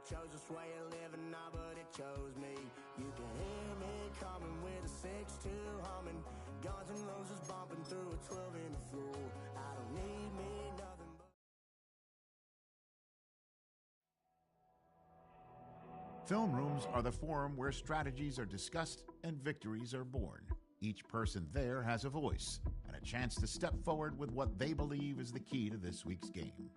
chose this way of living, nah, but it chose me. You can hear me coming with a 6-2 humming, Guns N' Roses bumping through a 12 in the floor. I don't need me nothing but... Film rooms are the forum where strategies are discussed and victories are born. Each person there has a voice and a chance to step forward with what they believe is the key to this week's game.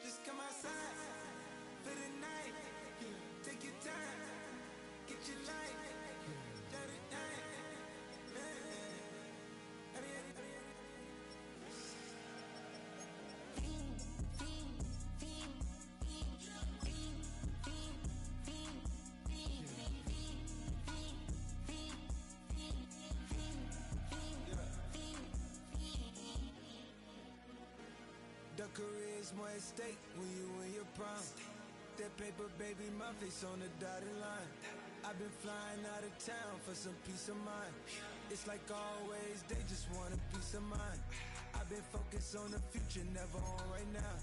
Just come outside for the night. Take your time, get your light, let it The career's more at stake when you in your prime. That paper, baby, my face on the dotted line. I've been flying out of town for some peace of mind. It's like always, they just want a peace of mind. I've been focused on the future, never on right now.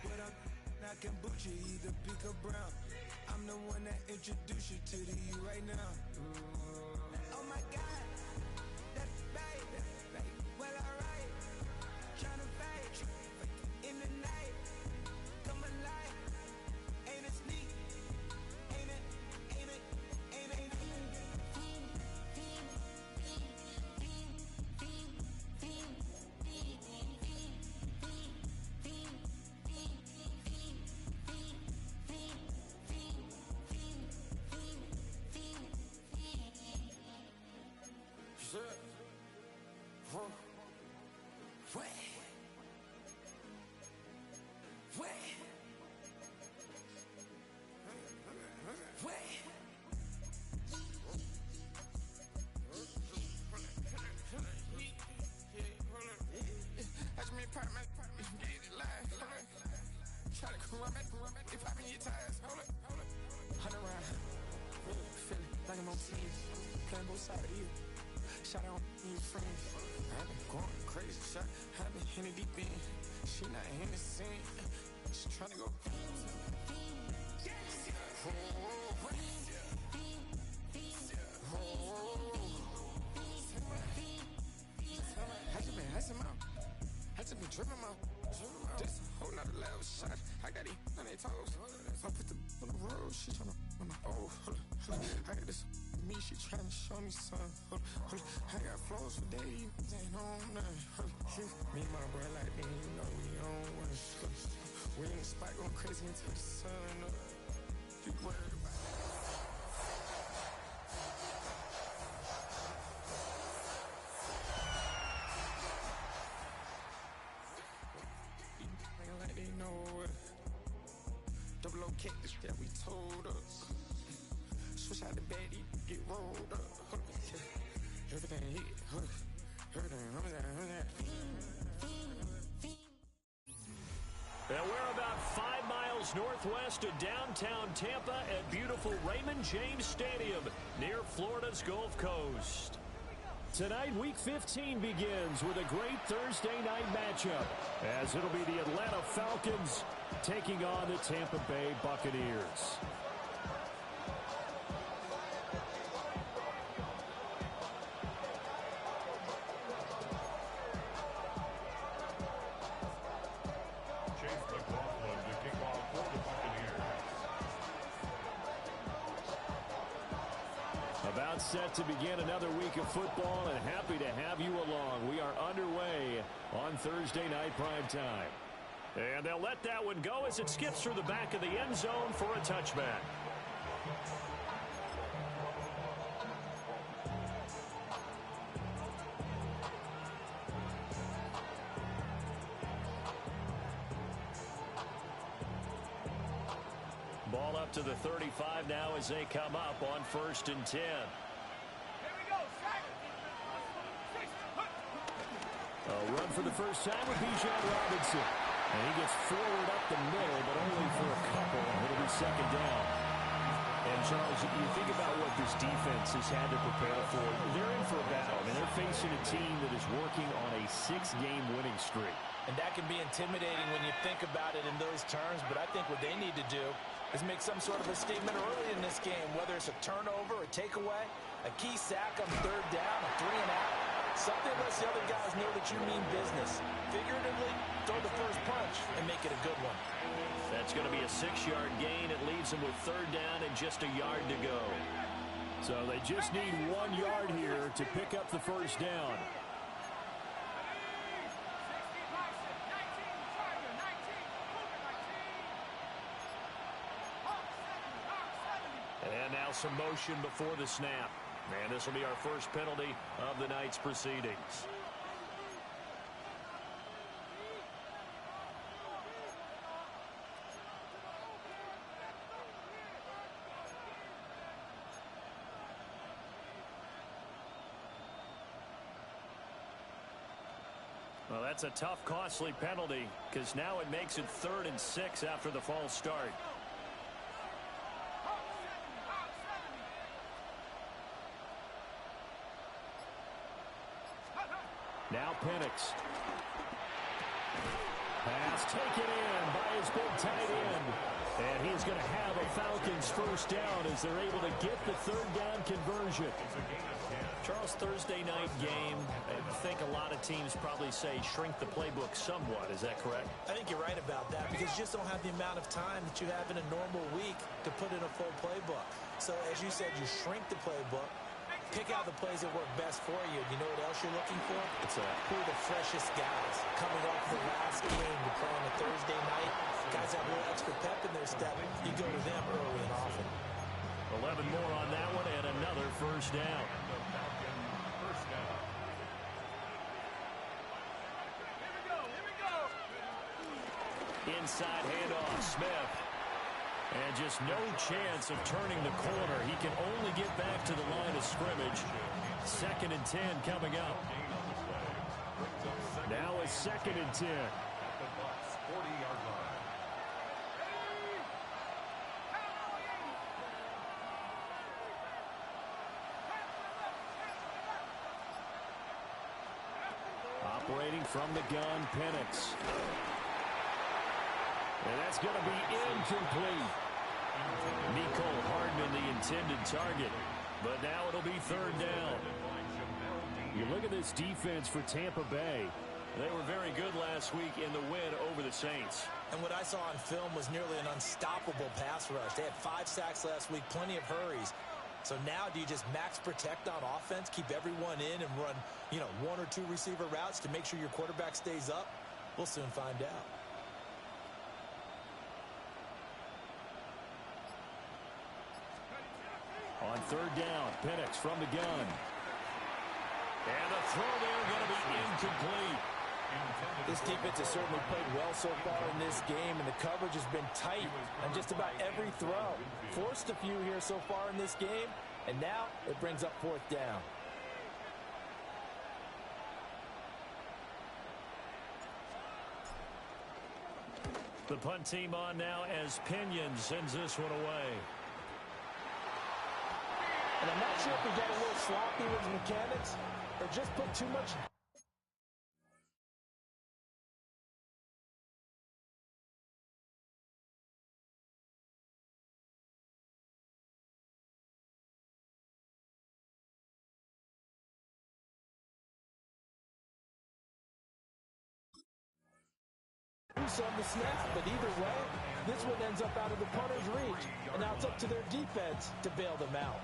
But I can boot you, either pink or brown. I'm the one that introduced you to the you right now. Oh my God. Playing both sides of you. Shout out to your friends. I've been going crazy. Shot. I've been hitting deep in. She not in the scene. She trying to go. I just been tripping out. Just a whole nother level shot. I got it on their toes. I put the on the road. She trying to. Oh, I got this. Me, she trying to show me something. I got flows for days, ain't on nothing. Me and my bro like me, you know we on one. We in the spot going crazy until the sun up. You worried about it? Like they know it. Double O cactus that we told us. Switch out the baddie, get rolled up. Everything hit, everything. And we're about 5 miles northwest of downtown Tampa at beautiful Raymond James Stadium near Florida's Gulf Coast. Tonight, Week 15 begins with a great Thursday night matchup, as it'll be the Atlanta Falcons taking on the Tampa Bay Buccaneers. About set to begin another week of football, and happy to have you along. We are underway on Thursday night primetime. And they'll let that one go as it skips through the back of the end zone for a touchback. Ball up to the 35 now as they come up on 1st and 10. A run for the first time with Bijan Robinson. And he gets forward up the middle, but only for a couple. It'll be 2nd down. And, Charles, you think about what this defense has had to prepare for. They're in for a battle. I mean, they're facing a team that is working on a 6-game winning streak. And that can be intimidating when you think about it in those terms. But I think what they need to do is make some sort of a statement early in this game, whether it's a turnover, a takeaway, a key sack on 3rd down, a 3-and-out. Something lets the other guys know that you mean business. Figuratively, throw the first punch and make it a good one. That's going to be a 6-yard gain. It leaves them with 3rd down and just a yard to go. So they just need 1 yard here to pick up the first down. And now some motion before the snap. And this will be our first penalty of the night's proceedings. Well, that's a tough, costly penalty, because now it makes it 3rd and 6 after the false start. Now Penix. Pass taken in by his big tight end. And he's going to have a Falcons first down as they're able to get the 3rd down conversion. Charles, Thursday night game, I think a lot of teams probably say shrink the playbook somewhat. Is that correct? I think you're right about that because you just don't have the amount of time that you have in a normal week to put in a full playbook. So as you said, you shrink the playbook. Pick out the plays that work best for you. You know what else you're looking for? It's who are the freshest guys coming off the last game to play on a Thursday night. Guys have a little extra pep in their step. You go to them early and often. 11 more on that one and another first down. Inside handoff, Smith. And just no chance of turning the corner. He can only get back to the line of scrimmage. 2nd and 10 coming up. Now a 2nd and 10. Operating from the gun, Penix. And that's going to be incomplete. Nicole Hardman, the intended target. But now it'll be 3rd down. You look at this defense for Tampa Bay. They were very good last week in the win over the Saints. And what I saw on film was nearly an unstoppable pass rush. They had 5 sacks last week, plenty of hurries. So now do you just max protect on offense, keep everyone in and run, 1 or 2 receiver routes to make sure your quarterback stays up? We'll soon find out. On 3rd down, Penix from the gun. And the throw there going to be incomplete. This defense has certainly played well so far in this game, and the coverage has been tight on just about every throw. Forced a few here so far in this game, and now it brings up 4th down. The punt team on now as Pinion sends this one away. And I'm not sure if he got a little sloppy with his mechanics or just put too much. On the snap, but either way, this one ends up out of the punter's reach, and now it's up to their defense to bail them out.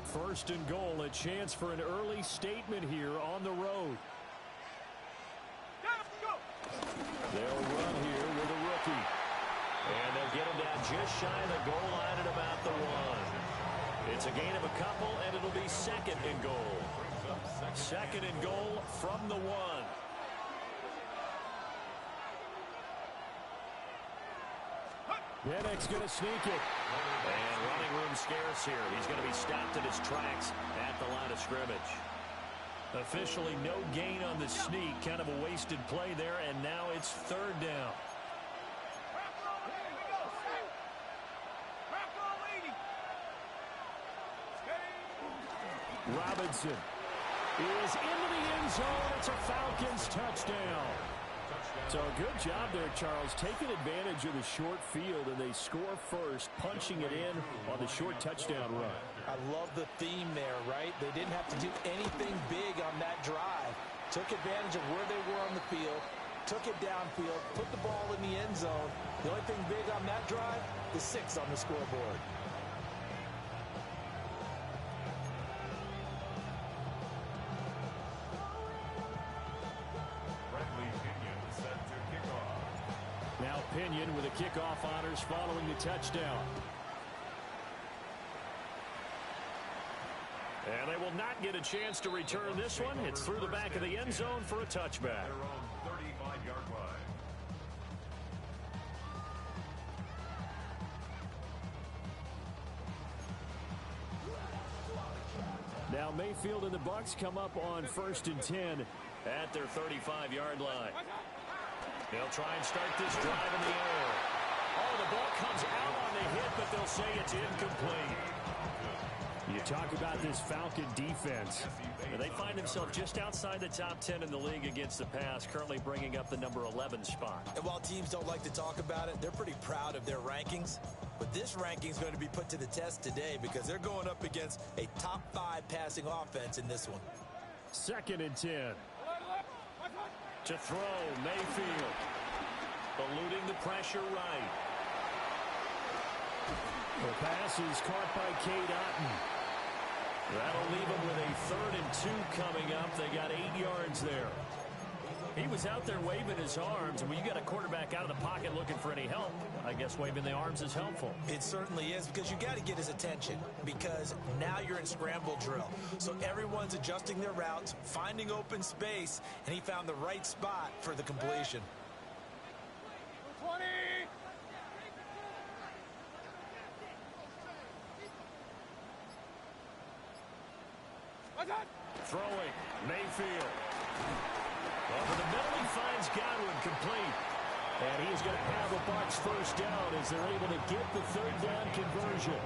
First and goal, a chance for an early statement here on the road. They'll run here with a rookie. And they'll get him down just shy of the goal line at about the 1. It's a gain of a couple, and it'll be 2nd and goal. 2nd and goal from the 1. Penix going to sneak it. And running room scarce here. He's going to be stopped in his tracks at the line of scrimmage. Officially no gain on the sneak. Kind of a wasted play there, and now it's 3rd down. Robinson is into the end zone. It's a Falcons touchdown. So a good job there, Charles, taking advantage of the short field, and they score first, punching it in on the short touchdown run. I love the theme there, right? They didn't have to do anything big on that drive. Took advantage of where they were on the field, took it downfield, put the ball in the end zone. The only thing big on that drive, the 6 on the scoreboard. Now Pinion with the kickoff honors following the touchdown. And they will not get a chance to return this one. It's through the back of the end zone for a touchback. Their own 35-yard line. Now Mayfield and the Bucs come up on 1st and 10 at their 35-yard line. They'll try and start this drive in the air. Oh, the ball comes out on the hit, but they'll say it's incomplete. You talk about this Falcon defense. They find themselves just outside the top 10 in the league against the pass, currently bringing up the number 11 spot. And while teams don't like to talk about it, they're pretty proud of their rankings. But this ranking is going to be put to the test today because they're going up against a top 5 passing offense in this one. 2nd and 10. To throw, Mayfield. Eluding the pressure right. The pass is caught by Cade Otton. That'll leave them with a 3rd and 2 coming up. They got 8 yards there. He was out there waving his arms, and when you got a quarterback out of the pocket looking for any help, I guess waving the arms is helpful. It certainly is, because you got to get his attention, because now you're in scramble drill. So everyone's adjusting their routes, finding open space, and he found the right spot for the completion. 20. Throwing, Mayfield. Over the middle, he finds Godwin complete. And he's going to have the Bucs first down as they're able to get the third down conversion.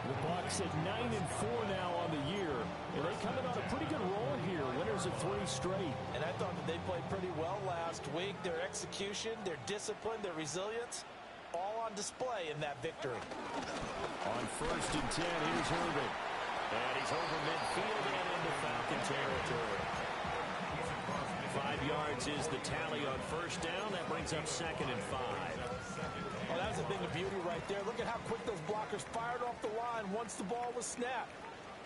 The Bucs at 9-4 now on the year. And they come in on a pretty good roll here. Winners of 3 straight. And I thought that they played pretty well last week. Their execution, their discipline, their resilience, all on display in that victory. On 1st and 10, here's Irving. And he's over midfield and into Falcon territory. 5 yards is the tally on first down. That brings up 2nd and 5. Oh, that was a thing of beauty right there. Look at how quick those blockers fired off the line once the ball was snapped.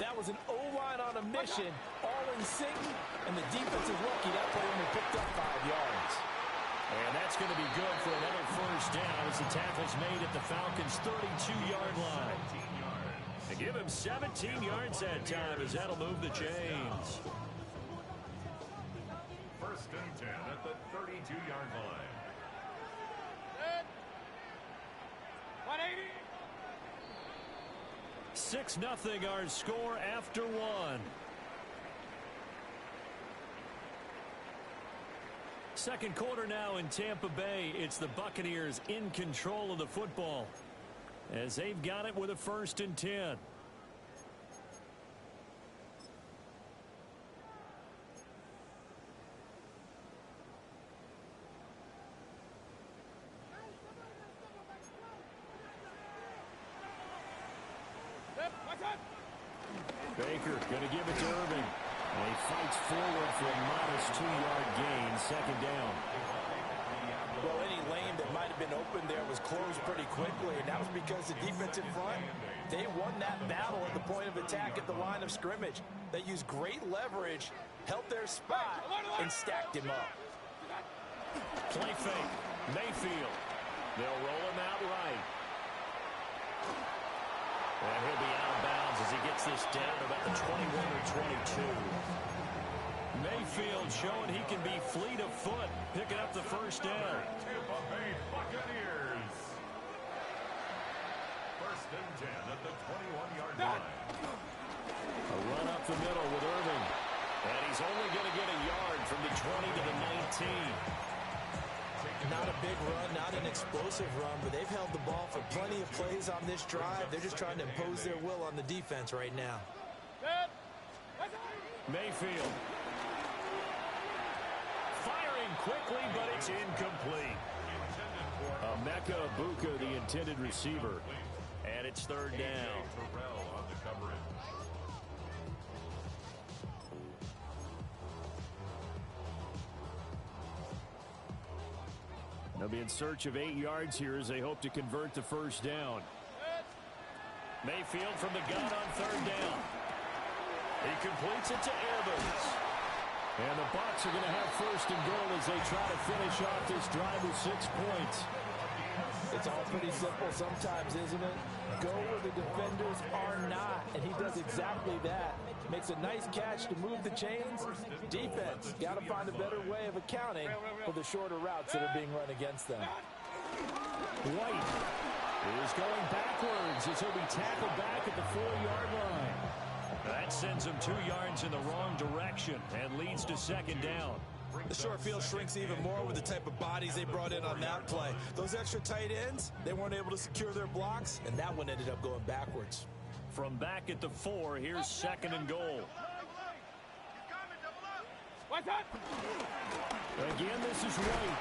That was an O-line on a mission, all in sync, and the defense is lucky that play only picked up 5 yards. And that's going to be good for another first down as the tackle's made at the Falcons' 32-yard line. They give him 17 yards that time as that'll move the chains. 1st and 10 at the 32-yard line. 180. 6-0 our score after 1. Second quarter now in Tampa Bay. It's the Buccaneers in control of the football as they've got it with a 1st and 10. Baker going to give it to Irving. And he fights forward for a modest 2-yard gain, 2nd down. Well, any lane that might have been open there was closed pretty quickly, and that was because the defense in front, they won that battle at the point of attack at the line of scrimmage. They used great leverage, held their spot, and stacked him up. Play fake. Mayfield. They'll roll him out right. And he'll be out of bounds as he gets this down about the 21 or 22. Mayfield showing he can be fleet of foot, picking up the first down. Tampa Bay Buccaneers. 1st and 10 at the 21-yard line. A run up the middle with Irving. And he's only going to get a yard from the 20 to the 19. Not a big run, not an explosive run, but they've held the ball for plenty of plays on this drive. They're just trying to impose their will on the defense right now. Mayfield. Firing quickly, but it's incomplete. Emeka Ibuka, the intended receiver. And it's 3rd down. Terrell on the coverage. They'll be in search of 8 yards here as they hope to convert the first down. Mayfield from the gun on 3rd down. He completes it to Evans. And the Bucs are going to have 1st and goal as they try to finish off this drive with 6 points. It's all pretty simple sometimes, isn't it? Go where the defenders are not, and he does exactly that. Makes a nice catch to move the chains. Defense, got to find a better way of accounting for the shorter routes that are being run against them. White is going backwards as he'll be tackled back at the 4-yard line. That sends him 2 yards in the wrong direction and leads to 2nd down. The short field shrinks even more with the type of bodies they brought in on that play. Those extra tight ends, they weren't able to secure their blocks, and that one ended up going backwards. From back at the 4, here's 2nd and goal. Again, this is White.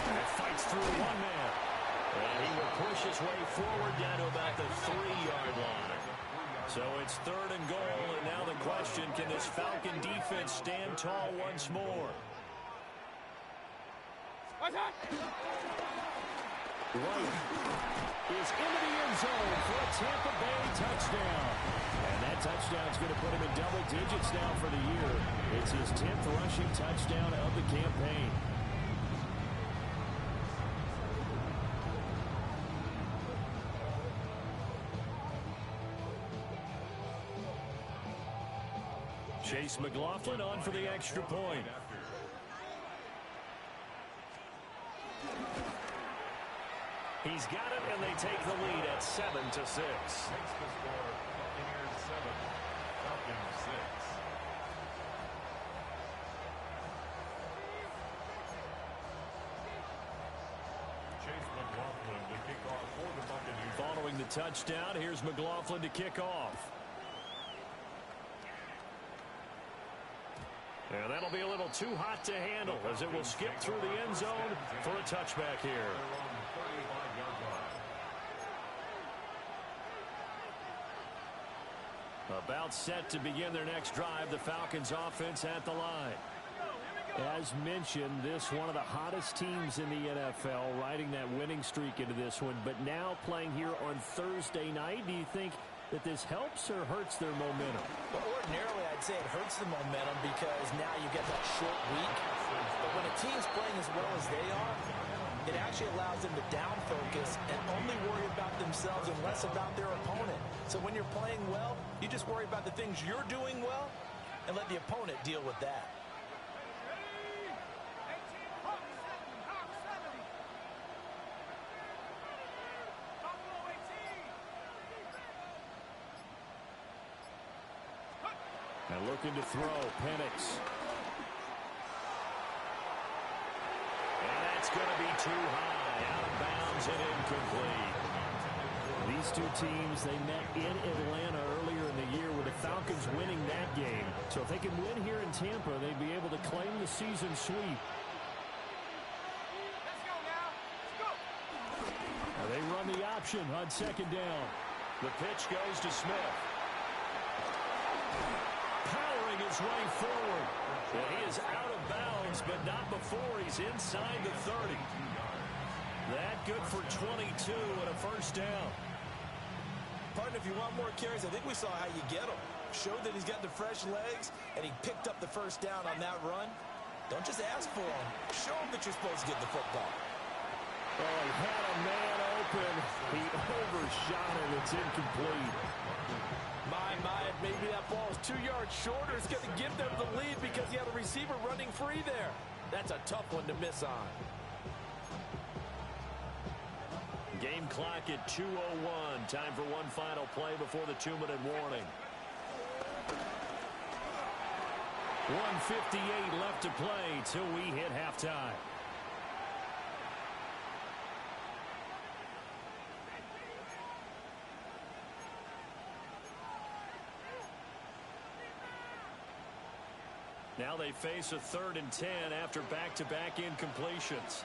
And it fights through one man. And he will push his way forward down to about the 3-yard line. So it's 3rd and goal, and now the question, can this Falcon defense stand tall once more? White is into the end zone for a Tampa Bay touchdown. And that touchdown touchdown's going to put him in double digits now for the year. It's his 10th rushing touchdown of the campaign. Chase McLaughlin on for the extra point. He's got it, and they take the lead at 7-6. Makes the score Buccaneers 7, Falcons 6. Chase McLaughlin to kick off for the Buccaneers. Following the touchdown, here's McLaughlin to kick off. And that'll be a little too hot to handle as it will skip through the end zone for a touchback here. About set to begin their next drive, the Falcons offense at the line. As mentioned, this one of the hottest teams in the NFL, riding that winning streak into this one, but now playing here on Thursday night. Do you think that this helps or hurts their momentum? Well, ordinarily, I'd say it hurts the momentum because now you get that short week. But when a team's playing as well as they are, it actually allows them to down focus and only worry about themselves and less about their opponent. So when you're playing well, you just worry about the things you're doing well and let the opponent deal with that. And looking to throw, Penix. And that's going to be too high, out of bounds and incomplete. These two teams, they met in Atlanta earlier in the year with the Falcons winning that game. So if they can win here in Tampa, they'd be able to claim the season sweep. Let's go now. Let's go. Now they run the option on second down. The pitch goes to Smith. Powering his way forward. And he is out of bounds, but not before he's inside the 30. That good for 22 and a first down. Partner, if you want more carries, I think we saw how you get them. Showed that he's got the fresh legs, and he picked up the first down on that run. Don't just ask for them. Show him that you're supposed to get the football. Oh, he had a man open. He overshot it. It's incomplete. My, maybe that ball is 2 yards shorter. It's going to give them the lead because he had a receiver running free there. That's a tough one to miss on. Game clock at 2:01. Time for one final play before the 2-minute warning. 1:58 left to play till we hit halftime. Now they face a 3rd and 10 after back-to-back incompletions.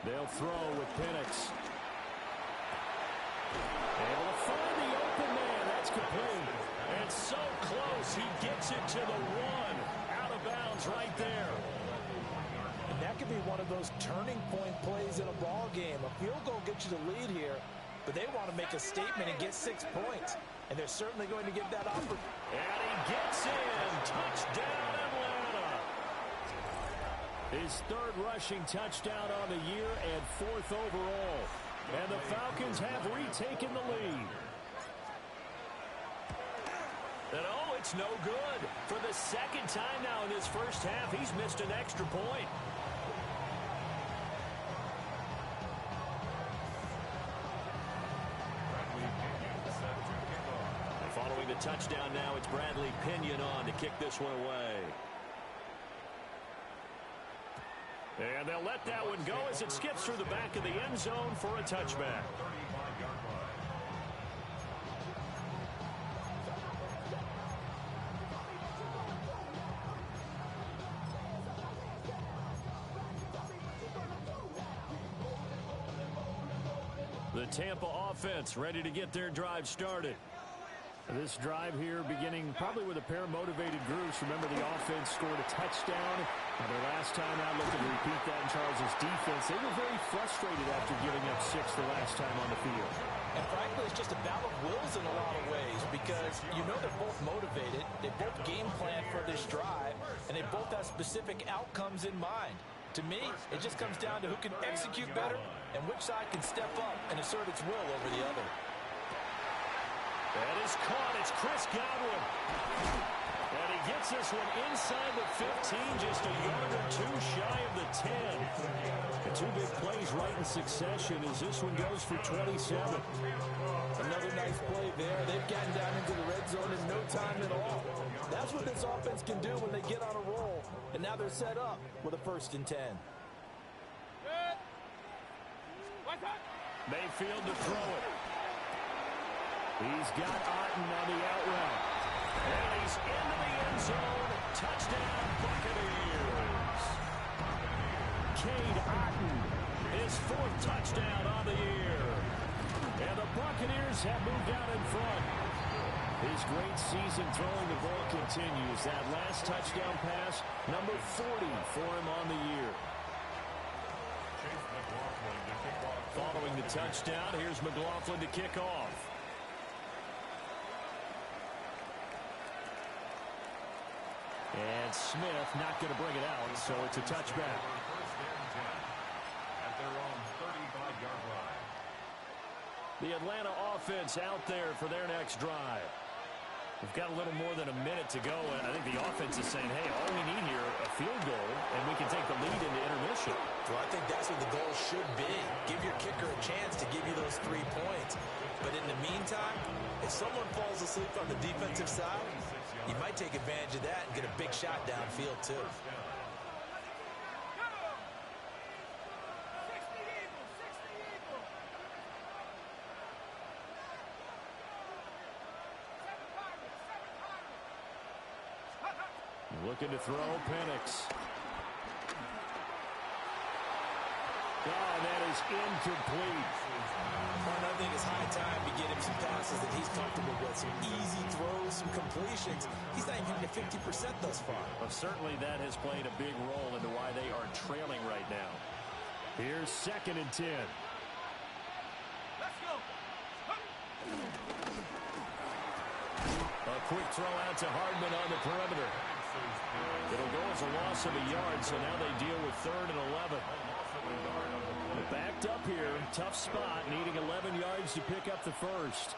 They'll throw with Penix. Able to find the open man. That's complete. And so close, he gets it to the 1. Out of bounds right there. And that could be one of those turning point plays in a ball game. A field goal gets you the lead here, but they want to make a statement and get 6 points. And they're certainly going to give that opportunity. And he gets in. Touchdown, Atlanta. His 3rd rushing touchdown on the year and 4th overall. And the Falcons have retaken the lead. And oh, it's no good. For the 2nd time now in this first half, he's missed an extra point. And following the touchdown now, it's Bradley Pinion on to kick this one away. And they'll let that one go as it skips through the back of the end zone for a touchback. The Tampa offense ready to get their drive started. This drive here beginning probably with a pair of motivated groups. Remember, the offense scored a touchdown. Their last time out, looking to repeat that in Charles' defense. They were very frustrated after giving up 6 the last time on the field. And frankly, it's just a battle of wills in a lot of ways because you know they're both motivated. They both game plan for this drive, and they both have specific outcomes in mind. To me, it just comes down to who can execute better and which side can step up and assert its will over the other. That is caught. It's Chris Godwin. And he gets this one inside the 15, just a yard or two shy of the 10. The 2 big plays right in succession as this one goes for 27. Another nice play there. They've gotten down into the red zone in no time at all. That's what this offense can do when they get on a roll. And now they're set up with a 1st and 10. Mayfield to throw it. He's got Otten on the out route. And he's into the end zone. Touchdown, Buccaneers. Cade Otten, his 4th touchdown on the year. And the Buccaneers have moved out in front. His great season throwing the ball continues. That last touchdown pass, number 40 for him on the year. Following the touchdown, here's McLaughlin to kick off. And Smith not going to bring it out, so it's a touchback. At their own 35-yard line. The Atlanta offense out there for their next drive. We've got a little more than a minute to go, and I think the offense is saying, hey, all we need here, a field goal, and we can take the lead into intermission. Well, I think that's what the goal should be. Give your kicker a chance to give you those 3 points. But in the meantime, if someone falls asleep on the defensive side, you might take advantage of that and get a big shot downfield, too. Looking to throw, Penix. Oh, that is incomplete. Well, I think it's high time to get him some passes that he's comfortable with. Some easy throws, some completions. He's not even hitting 50% thus far. Well, certainly that has played a big role into why they are trailing right now. Here's 2nd and 10. Let's go. A quick throw out to Hardman on the perimeter. It'll go as a loss of a yard, so now they deal with 3rd and 11. Backed up here, tough spot, needing 11 yards to pick up the 1st.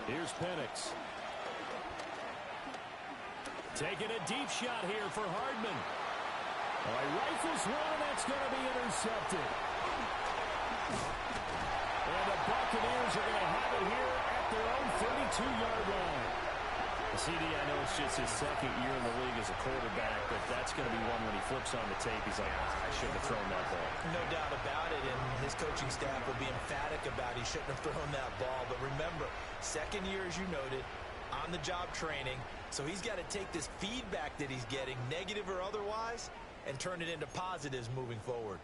Here's Penix. Taking a deep shot here for Hardman. All right, rifles one, and that's going to be intercepted. And the Buccaneers are going to have it here at their own 32-yard line. CD, I know it's just his 2nd year in the league as a quarterback, but that's going to be one when he flips on the tape. He's like, I shouldn't have thrown that ball. No doubt about it, and his coaching staff will be emphatic about he shouldn't have thrown that ball. But remember, 2nd year, as you noted, on-the-job training, so he's got to take this feedback that he's getting, negative or otherwise, and turn it into positives moving forward.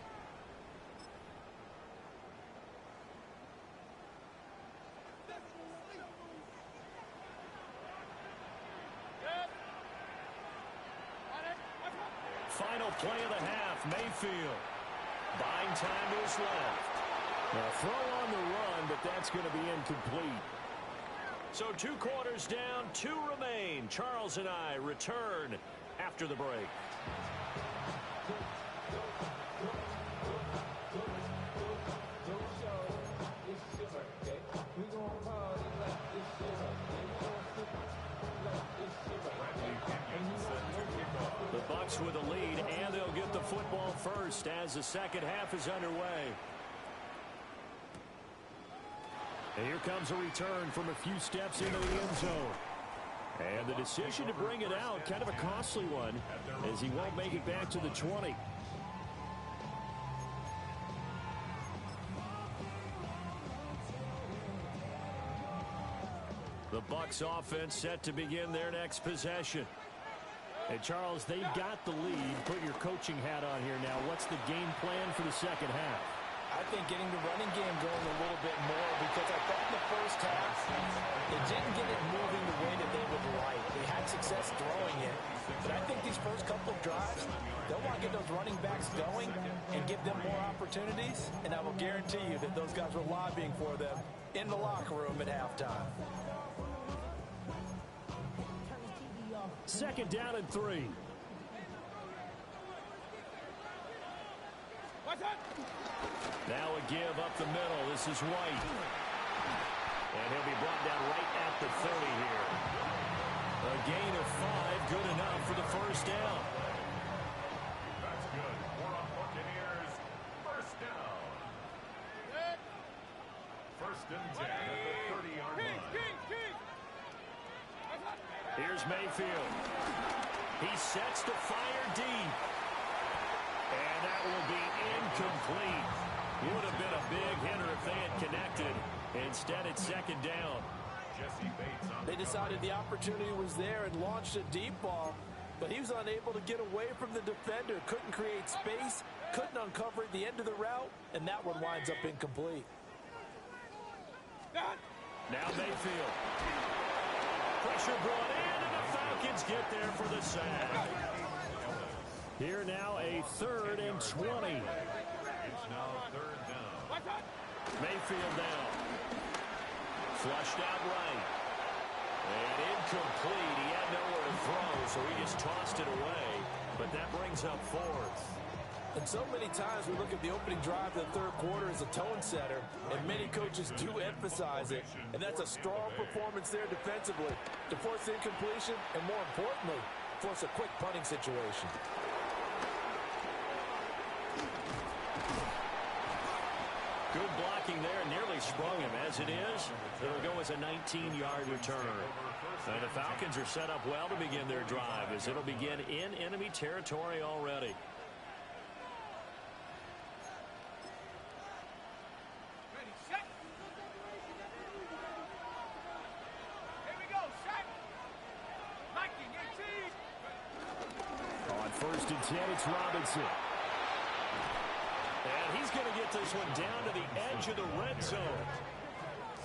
Final play of the half, Mayfield. Buying time to his left. A throw on the run, but that's going to be incomplete. So 2 quarters down, 2 remain. Charles and I return after the break. The Bucs with a lead, and they'll get the football first as the 2nd half is underway. And here comes a return from a few steps into the end zone. And the decision to bring it out, kind of a costly one, as he won't make it back to the 20. The Bucs offense set to begin their next possession. And Charles, they've got the lead. Put your coaching hat on here now. What's the game plan for the 2nd half? I think getting the running game going a little bit more, because I thought in the first half they didn't get it moving the way that they would like. They had success throwing it, but I think these first couple of drives, they'll want to get those running backs going and give them more opportunities, and I will guarantee you that those guys were lobbying for them in the locker room at halftime. Second down and 3. Now a give up the middle. This is White. And he'll be brought down right at the 30 here. A gain of 5, good enough for the first down. That's good. For a Buccaneers first down. First and 10 at the 30-yard line. Here's Mayfield. He sets to fire deep. And that will be incomplete. Would have been a big hitter if they had connected. Instead, it's second down. They decided the opportunity was there and launched a deep ball, but he was unable to get away from the defender. Couldn't create space, couldn't uncover at the end of the route, and that one winds up incomplete. Now Mayfield. Pressure brought in, and the Falcons get there for the sack. Here now a 3rd and 20. It's now 3rd down. Mayfield down. Flushed out right. And incomplete. He had nowhere to throw, so he just tossed it away. But that brings up 4th. And so many times we look at the opening drive of the third quarter as a tone setter, and many coaches do emphasize it. And that's a strong performance there defensively to force incompletion and, more importantly, force a quick punting situation. Good blocking there, nearly sprung him. As it is, it'll go as a 19-yard return. And the Falcons are set up well to begin their drive, as it'll begin in enemy territory already. On 1st and 10, it's Robinson. And he's going to get this one down to the edge of the red zone.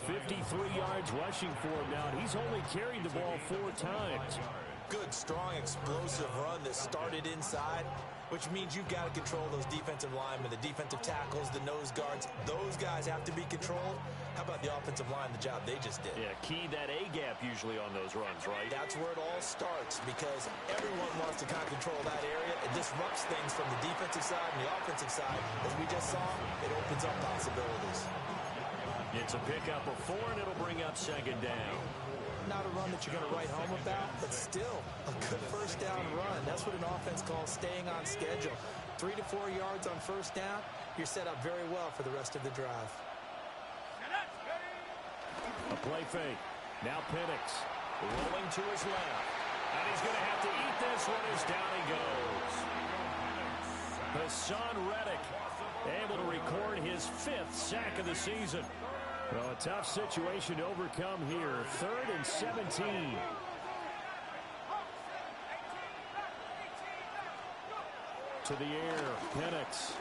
53 yards rushing for him now, and he's only carried the ball 4 times. Good, strong, explosive run that started inside, which means you've got to control those defensive linemen, the defensive tackles, the nose guards. Those guys have to be controlled. How about the offensive line, the job they just did? Yeah, key that A-gap usually on those runs, right? That's where it all starts, because everyone wants to kind of control that area. It disrupts things from the defensive side and the offensive side. As we just saw, it opens up possibilities. It's a pickup of 4, and it'll bring up second down. Not a run that you're going to write home about, but still a good first down run. That's what an offense calls staying on schedule. 3 to 4 yards on first down, you're set up very well for the rest of the drive. A play fake. Now Penix rolling to his left. And he's going to have to eat this one as down he goes. Hassan Reddick able to record his 5th sack of the season. Well, a tough situation to overcome here. 3rd and 17. To the air, Penix.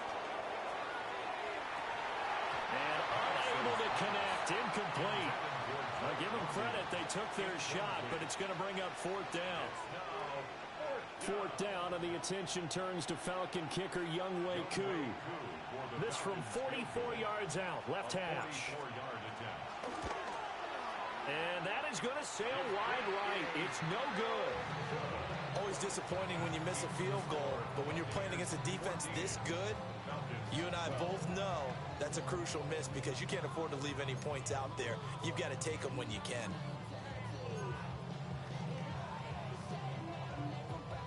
And unable to connect, incomplete. I'll give them credit, they took their shot, but it's going to bring up 4th down. 4th down, and the attention turns to Falcon kicker Younghoe Koo. This from 44 yards out, left hash. And that is going to sail wide right. It's no good. Always disappointing when you miss a field goal, but when you're playing against a defense this good, you and I both know that's a crucial miss, because you can't afford to leave any points out there. You've got to take them when you can.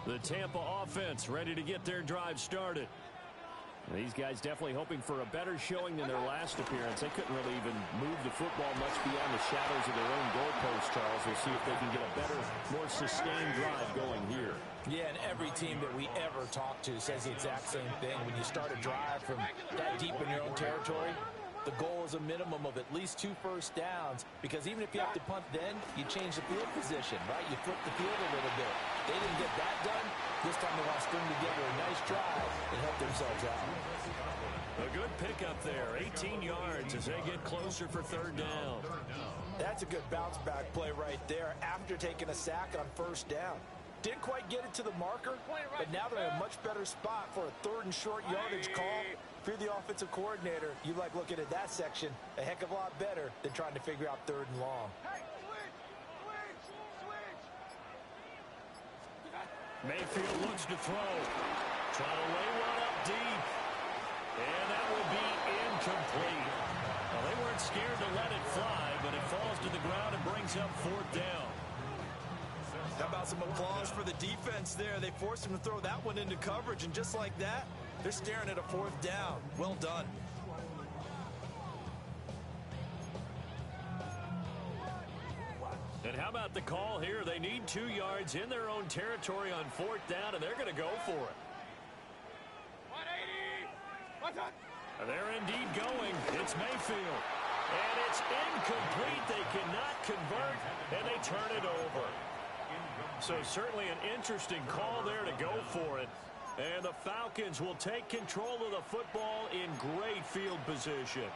The Tampa offense ready to get their drive started. These guys definitely hoping for a better showing than their last appearance. They couldn't really even move the football much beyond the shadows of their own goalpost, Charles. We'll see if they can get a better, more sustained drive going here. Yeah, and every team that we ever talk to says the exact same thing. When you start a drive from that deep in your own territory, The goal is a minimum of at least 2 first downs, because even if you have to punt then, you change the field position, right? You flip the field a little bit. They didn't get that done. This time they want to string together a nice drive and help themselves out. A good pickup there, 18 yards as they get closer for third down. That's a good bounce-back play right there after taking a sack on first down. Didn't quite get it to the marker, but now they're in a much better spot for a 3rd and short yardage call. If you're the offensive coordinator, you like looking at that section a heck of a lot better than trying to figure out 3rd and long. Mayfield looks to throw. Trying to lay one up deep. And that will be incomplete. Well, they weren't scared to let it fly, but it falls to the ground and brings up 4th down. How about some applause for the defense there? They forced him to throw that one into coverage, and just like that, they're staring at a 4th down. Well done. And how about the call here? They need 2 yards in their own territory on 4th down, and they're going to go for it. 180. They're indeed going. It's Mayfield. And it's incomplete. They cannot convert, and they turn it over. So certainly an interesting call there to go for it. And the Falcons will take control of the football in great field position.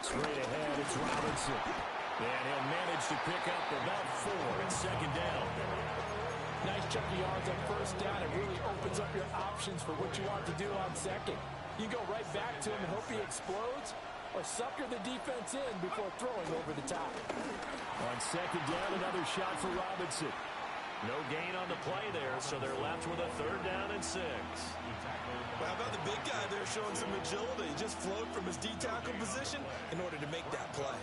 Straight ahead, it's Robinson. And he'll manage to pick up about 4 at 2nd down. Nice chunky yards on first down. It really opens up your options for what you want to do on 2nd. You go right back to him and hope he explodes, or sucker the defense in before throwing over the top. On 2nd down, another shot for Robinson. No gain on the play there, so they're left with a 3rd down and 6. Well, how about the big guy there showing some agility? Just float from his D-tackle position in order to make that play.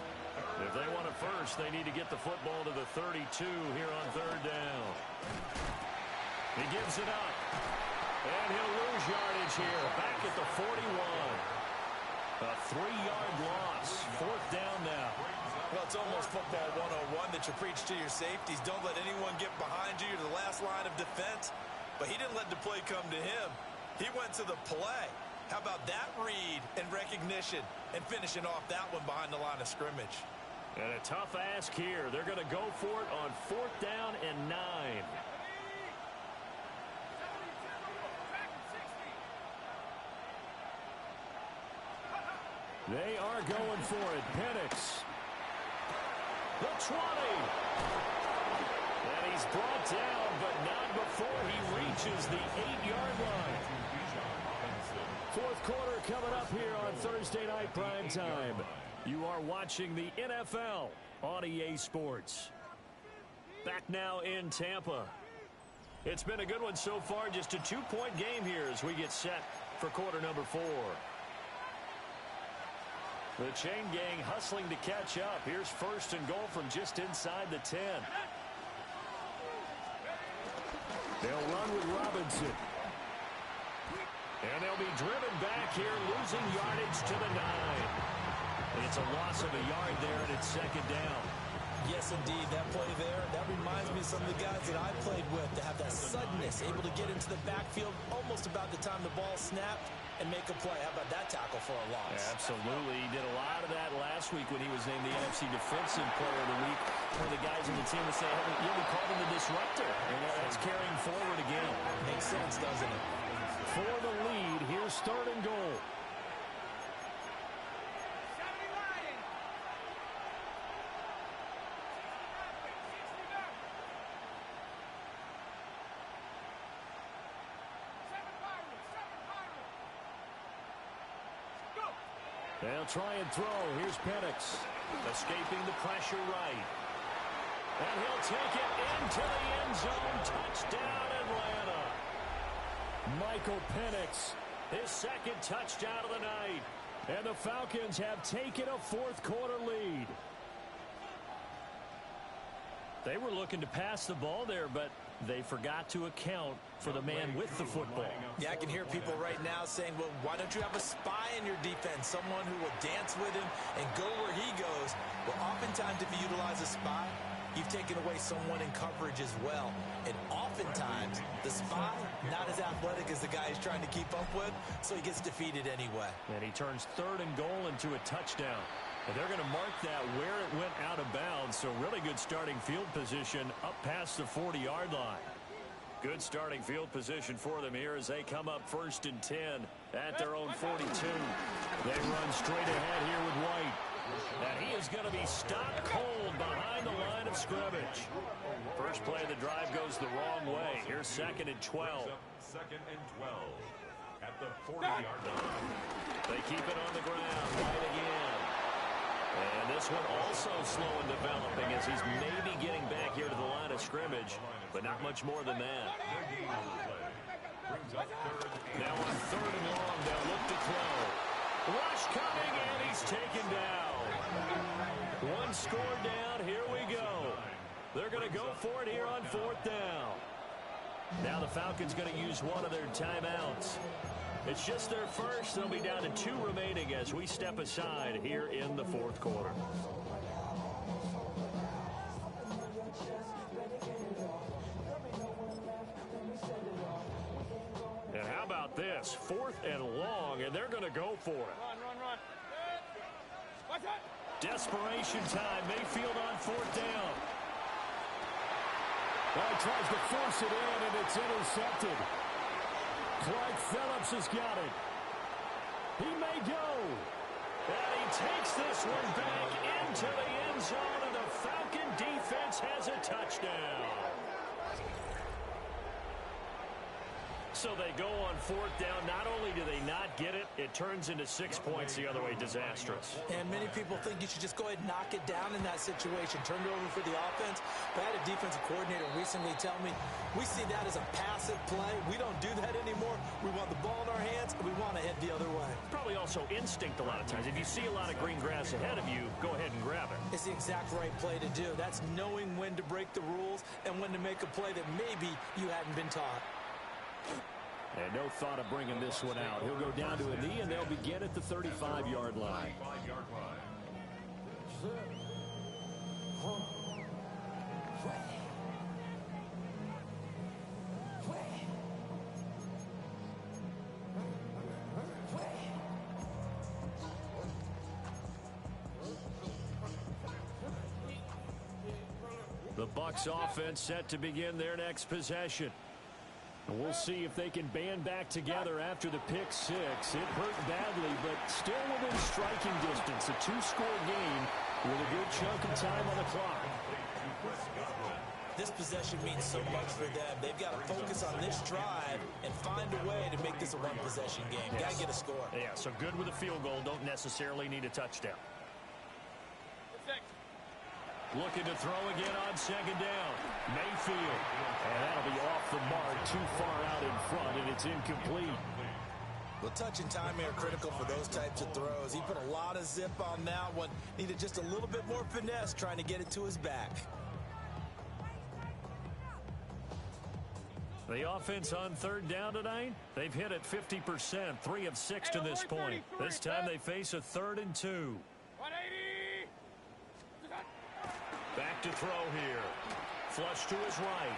If they want a first, they need to get the football to the 32 here on 3rd down. He gives it up. And he'll lose yardage here. Back at the 41. A 3-yard loss. 4th down now. Well, it's almost football 101 that you preach to your safeties. Don't let anyone get behind you. You're the last line of defense. But he didn't let the play come to him. He went to the play. How about that read and recognition and finishing off that one behind the line of scrimmage? And a tough ask here. They're going to go for it on 4th down and 9. They are going for it. Penix. The 20. And he's brought down, but not before he reaches the 8-yard line. 4th quarter coming up here on Thursday Night Primetime. You are watching the NFL on EA Sports. Back now in Tampa. It's been a good one so far. Just a 2-point game here as we get set for quarter number 4. The chain gang hustling to catch up. Here's 1st and goal from just inside the 10. They'll run with Robinson. And they'll be driven back here, losing yardage to the 9. It's a loss of a yard there, and it's 2nd down. Yes, indeed. That play there, that reminds me of some of the guys that I played with to have that suddenness, able to get into the backfield almost about the time the ball snapped and make a play. How about that tackle for a loss? Yeah, absolutely. He did a lot of that last week when he was named the NFC Defensive Player of the Week. One of the guys in the team would say, hey, we called him the disruptor. And that's carrying forward again. Makes sense, doesn't it? For the lead, here's 3rd and goal. They'll try and throw. Here's Penix. Escaping the pressure right. And he'll take it into the end zone. Touchdown, Atlanta. Michael Penix, his 2nd touchdown of the night. And the Falcons have taken a 4th quarter lead. They were looking to pass the ball there, but they forgot to account for the man with the football. Yeah, I can hear people right now saying, well, why don't you have a spy in your defense, someone who will dance with him and go where he goes? Well, oftentimes if you utilize a spy, you've taken away someone in coverage as well. And oftentimes, the spy, not as athletic as the guy he's trying to keep up with, so he gets defeated anyway. And he turns 3rd and goal into a touchdown. And they're going to mark that where it went out of bounds, so really good starting field position up past the 40-yard line. Good starting field position for them here as they come up 1st and 10 at their own 42. They run straight ahead here with White. And he is going to be stopped cold behind the line of scrimmage. First play of the drive goes the wrong way. Here's 2nd and 12. 2nd and 12 at the 40-yard line. They keep it on the ground. White again. And this one also slow in developing as he's maybe getting back here to the line of scrimmage, but not much more than that. Now on 3rd and long, they'll look to throw. Rush coming, and he's taken down. One score down. Here we go. They're going to go for it here on 4th down. Now the Falcons going to use one of their timeouts. It's just their first. They'll be down to 2 remaining as we step aside here in the 4th quarter. And how about this? 4th and long, and they're going to go for it. Run. Watch out. Desperation time. Mayfield on 4th down. Well, he tries to force it in, and it's intercepted. Clark Phillips has got it. He may go. And he takes this one back into the end zone, and the Falcon defense has a touchdown. So they go on 4th down. Not only do they not get it, it turns into 6 points the other way. Disastrous. And many people think you should just go ahead and knock it down in that situation. Turn it over for the offense. But I had a defensive coordinator recently tell me, we see that as a passive play. We don't do that anymore. We want the ball in our hands, and we want to head the other way. Probably also instinct a lot of times. If you see a lot of green grass ahead of you, go ahead and grab it. It's the exact right play to do. That's knowing when to break the rules and when to make a play that maybe you hadn't been taught. And no thought of bringing this one out. He'll go down to a knee, and they'll begin at the 35-yard line. The Bucs offense set to begin their next possession. And we'll see if they can band back together after the pick 6. It hurt badly, but still within striking distance. A 2-score game with a good chunk of time on the clock. This possession means so much for them. They've got to focus on this drive and find a way to make this a one-possession game. Yes. Got to get a score. Yeah, so good with a field goal. Don't necessarily need a touchdown. Looking to throw again on 2nd down. Mayfield. And that'll be off the mark, too far out in front, and it's incomplete. Well, touch and time are critical for those types of throws. He put a lot of zip on that one. Needed just a little bit more finesse trying to get it to his back. The offense on 3rd down tonight, they've hit it 50%, 3 of 6 to this point. This time they face a 3rd and 2. 180. Back to throw here. Flush to his right.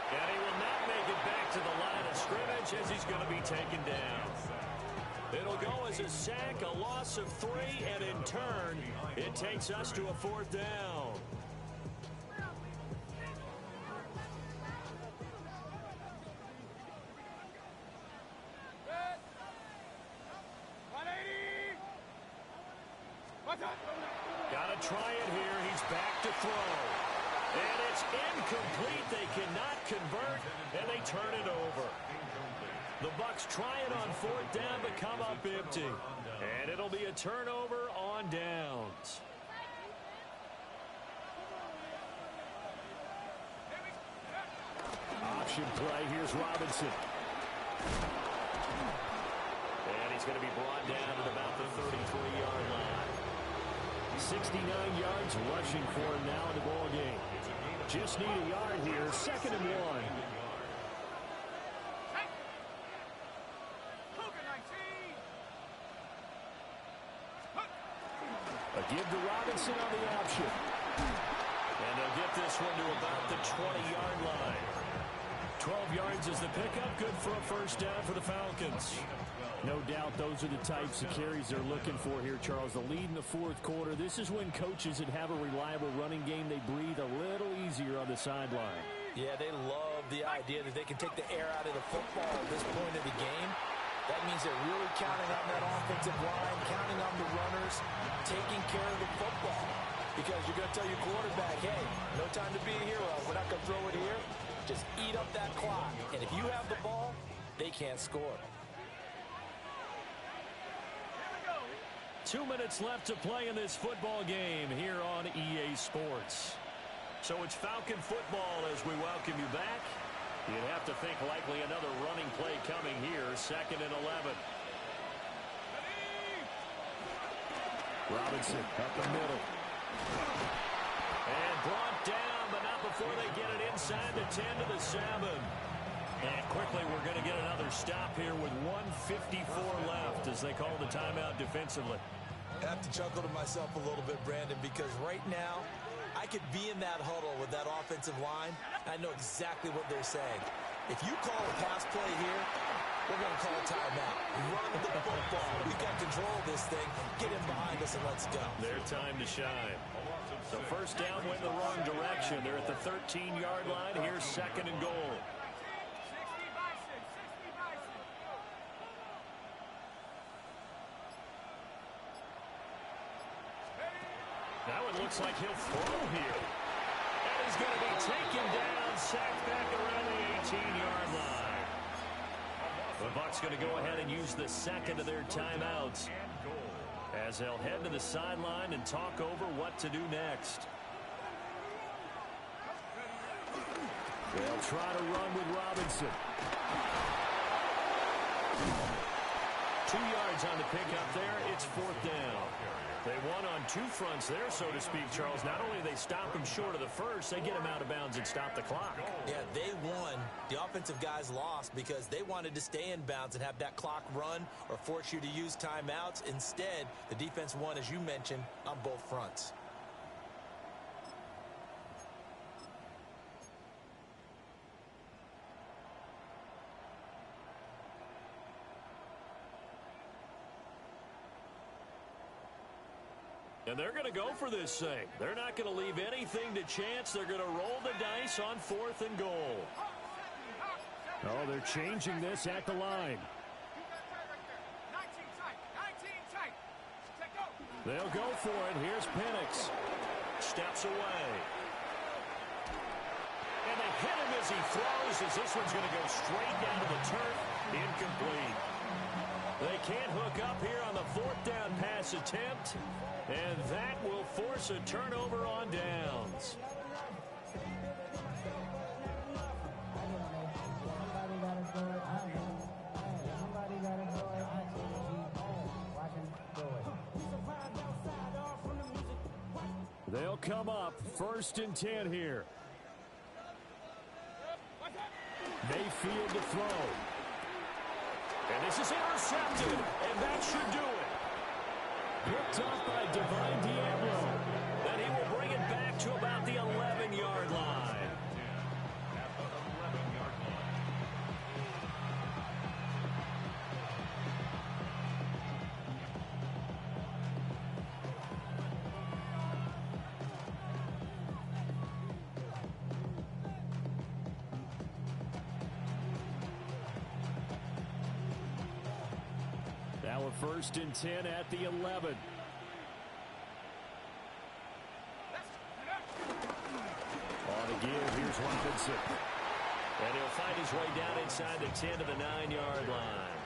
And he will not make it back to the line of scrimmage as he's going to be taken down. It'll go as a sack, a loss of 3, and in turn, it takes us to a 4th down. Got to try it here. He's back to throw. And it's incomplete. They cannot convert, and they turn it over. The Bucs try it on 4th down, but come up empty. And it'll be a turnover on downs. Option play. Here's Robinson. And he's going to be brought down at about the 33-yard line. 69 yards rushing for him now in the ball game. Just need a yard here. 2nd and 1. A give to Robinson on the option. they'll get this one to about the 20-yard line. 12 yards is the pickup. Good for a first down for the Falcons. No doubt those are the types of carries they're looking for here, Charles. The lead in the fourth quarter. This is when coaches that have a reliable running game, they breathe a little easier on the sideline. Yeah, they love the idea that they can take the air out of the football at this point of the game. That means they're really counting on that offensive line, counting on the runners, taking care of the football. Because you're going to tell your quarterback, hey, no time to be a hero. We're not going to throw it here. Just eat up that clock. And if you have the ball, they can't score. 2 minutes left to play in this football game here on EA Sports. So it's Falcon football as we welcome you back. You'd have to think likely another running play coming here, 2nd and 11. Robinson up the middle. And brought down, but not before they get it inside the 10 to the 7. And quickly we're going to get another stop here with 1:54 left as they call the timeout defensively. I have to chuckle to myself a little bit, Brandon, because right now I could be in that huddle with that offensive line. I know exactly what they're saying. If you call a pass play here, we're going to call a timeout. Run the football. We've got control of this thing. Get in behind us and let's go. Their time to shine. So first down went the wrong direction. They're at the 13-yard line. Here's 2nd and goal. Now it looks like he'll throw here. And he's going to be taken down, sacked back around the 18-yard line. The Bucs going to go ahead and use the second of their timeouts as they'll head to the sideline and talk over what to do next. They'll try to run with Robinson. 2 yards on the pickup there. It's 4th down. They won on 2 fronts there, so to speak, Charles. Not only do they stop him short of the first, they get him out of bounds and stop the clock. Yeah, they won. The offensive guys lost because they wanted to stay in bounds and have that clock run or force you to use timeouts. Instead, the defense won, as you mentioned, on both fronts. And they're going to go for this thing. They're not going to leave anything to chance. They're going to roll the dice on 4th and goal. Oh, they're changing this at the line. They'll go for it. Here's Penix. Steps away. And they hit him as he throws, as this one's going to go straight down to the turf. Incomplete. They can't hook up here on the 4th down pass attempt. And that will force a turnover on downs. They'll come up 1st and 10 here. Mayfield to throw. And this is intercepted, and that should do it. Picked up by Divine Diablo. Then he will bring it back to about the 11-yard line. Now a 1st and 10 at the 11. On the give, here's Robinson. And he'll find his way down inside the 10 to the 9-yard line.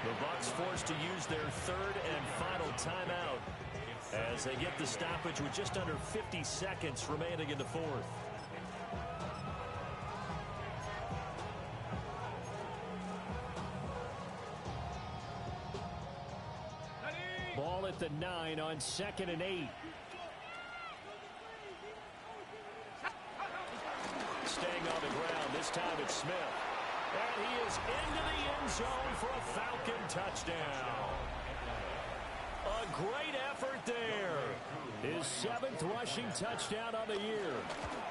The Bucs forced to use their 3rd and final timeout as they get the stoppage with just under 50 seconds remaining in the 4th. Ball at the 9 on 2nd and 8. Staying on the ground, this time it's Smith. And he is into the end zone for a Falcon touchdown. A great effort there. His 7th rushing touchdown on the year.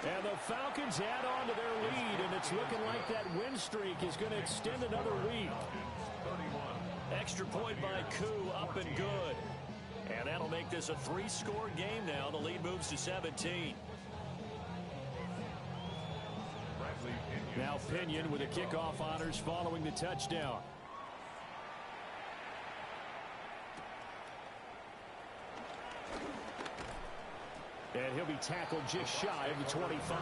And the Falcons add on to their lead, and it's looking like that win streak is going to extend another week. Extra point by Koo, up and good. And that'll make this a 3-score game now. The lead moves to 17. Now Pinion with the kickoff honors following the touchdown. And he'll be tackled just shy of the 25.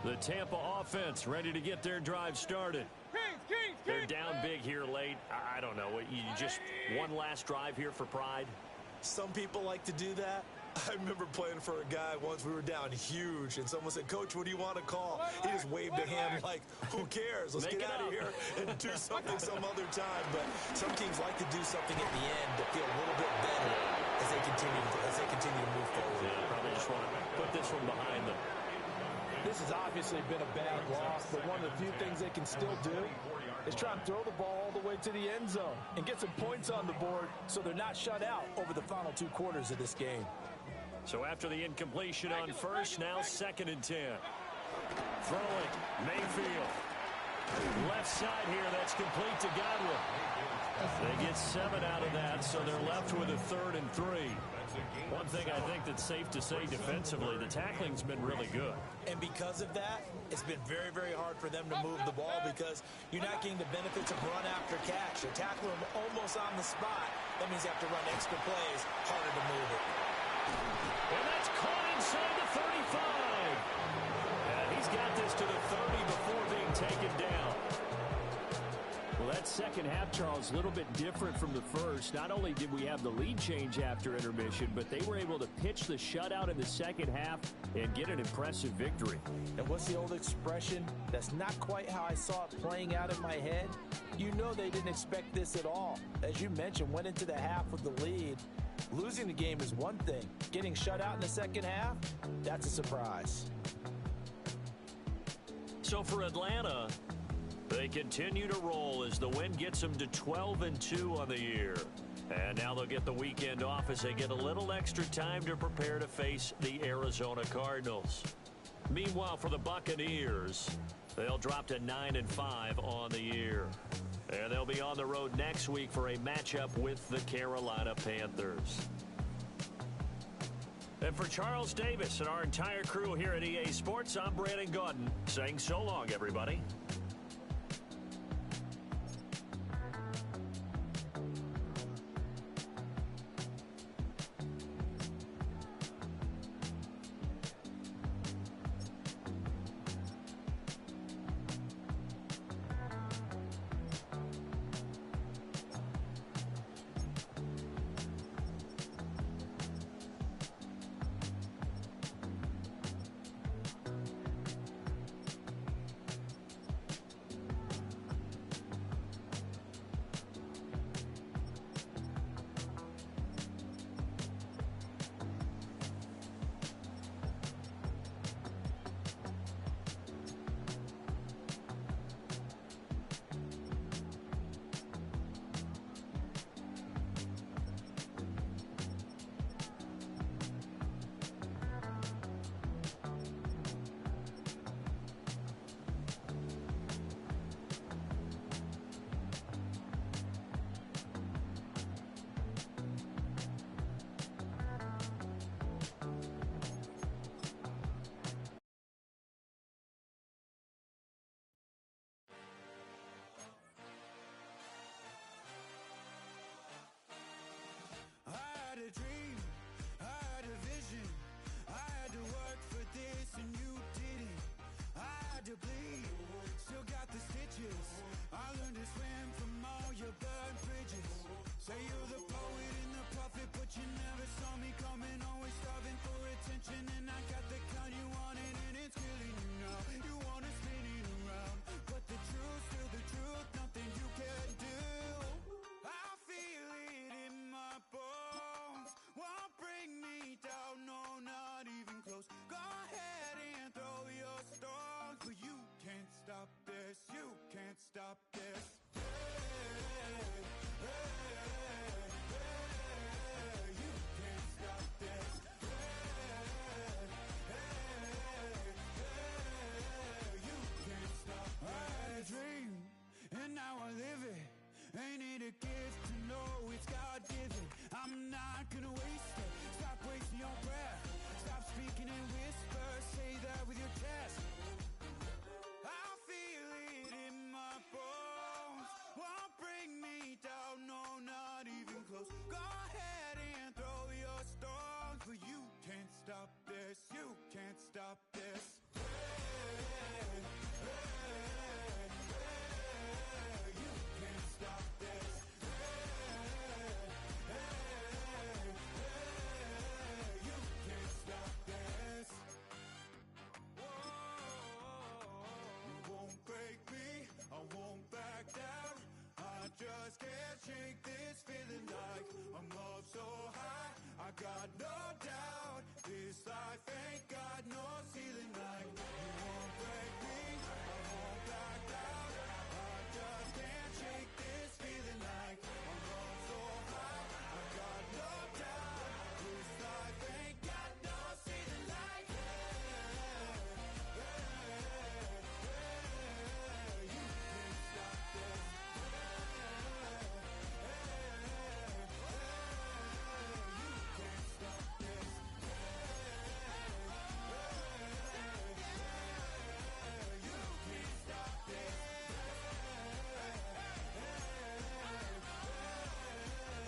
The Tampa offense ready to get their drive started. They're down big here late. I don't know. You just one last drive here for pride? Some people like to do that. I remember playing for a guy once. We were down huge, and someone said, "Coach, what do you want to call?" He just waved a hand like, "Who cares? Let's get out of here and do something some other time." But some teams like to do something at the end to feel a little bit better as they continue to move forward. Yeah, probably just want to put this one behind them. This has obviously been a bad loss, but one of the few things they can still do is try and throw the ball all the way to the end zone and get some points on the board so they're not shut out over the final 2 quarters of this game. So after the incompletion on first, now 2nd and 10. Throwing, Mayfield. Left side here, that's complete to Godwin. They get 7 out of that, so they're left with a 3rd and 3. One thing I think that's safe to say defensively, the tackling's been really good. And because of that, it's been very, very hard for them to move the ball because you're not getting the benefits of run after catch. You're tackling them almost on the spot. That means you have to run extra plays, harder to move it. And that's caught inside the 35. And he's got this to the 30 before being taken down. Well, that second half, Charles, a little bit different from the first. Not only did we have the lead change after intermission, but they were able to pitch the shutout in the second half and get an impressive victory. And what's the old expression? That's not quite how I saw it playing out in my head. You know they didn't expect this at all. As you mentioned, went into the half with the lead. Losing the game is one thing. Getting shut out in the second half, that's a surprise. So for Atlanta, they continue to roll as the win gets them to 12-2 on the year. And now they'll get the weekend off as they get a little extra time to prepare to face the Arizona Cardinals. Meanwhile, for the Buccaneers, they'll drop to 9-5 on the year. And they'll be on the road next week for a matchup with the Carolina Panthers. And for Charles Davis and our entire crew here at EA Sports, I'm Brandon Gaudin saying so long, everybody. a gift to know it's God-given. I'm not gonna waste it. Stop wasting your breath. Stop speaking in whispers. Say that with your chest. I feel it in my bones. Won't bring me down, no, not even close. Go ahead and throw your stones, but you can't stop this. You can't stop this. Just can't shake this feeling like I'm up so high. I got no doubt this life ain't got no ceiling. Like you won't break me, I won't back down. I just can't shake this feeling like I'm up so high. I got no doubt this life ain't got no ceiling. Like you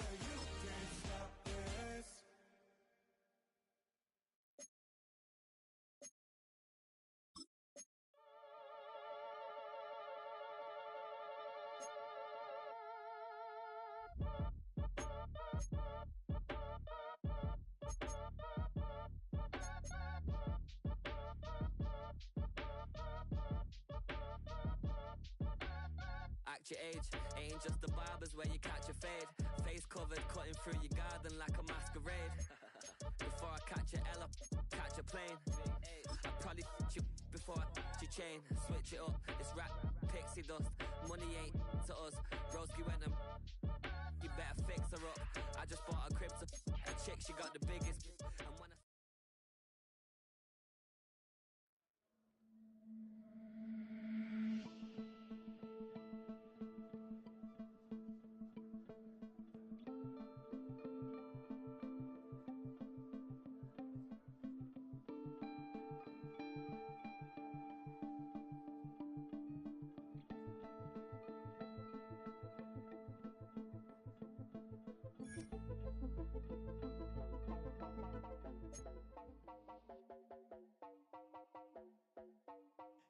can't stop this. Act your age, ain't just the barbers where you catch a fade. Face covered, cutting through your garden like a masquerade. Before I catch a L, catch a plane. I probably you before I your chain. Switch it up, it's rap, pixie dust. Money ain't to us. Broski went and you better fix her up. I just bought a crib to a chick, she got the biggest. And when I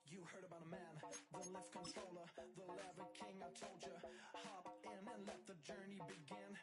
You heard about a man, the lift controller, the lever king. I told you, hop in and let the journey begin.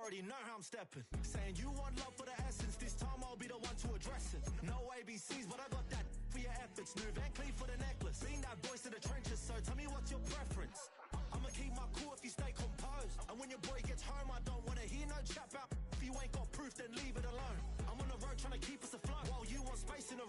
already know how I'm stepping. Saying you want love for the essence, this time I'll be the one to address it. No ABCs, but I got that for your efforts. New Van Cleef for the necklace. Been that voice in the trenches, so tell me what's your preference. I'ma keep my cool if you stay composed. And when your boy gets home, I don't wanna hear no chat about if you ain't got proof, then leave it alone. I'm on the road trying to keep us afloat, while you want space in the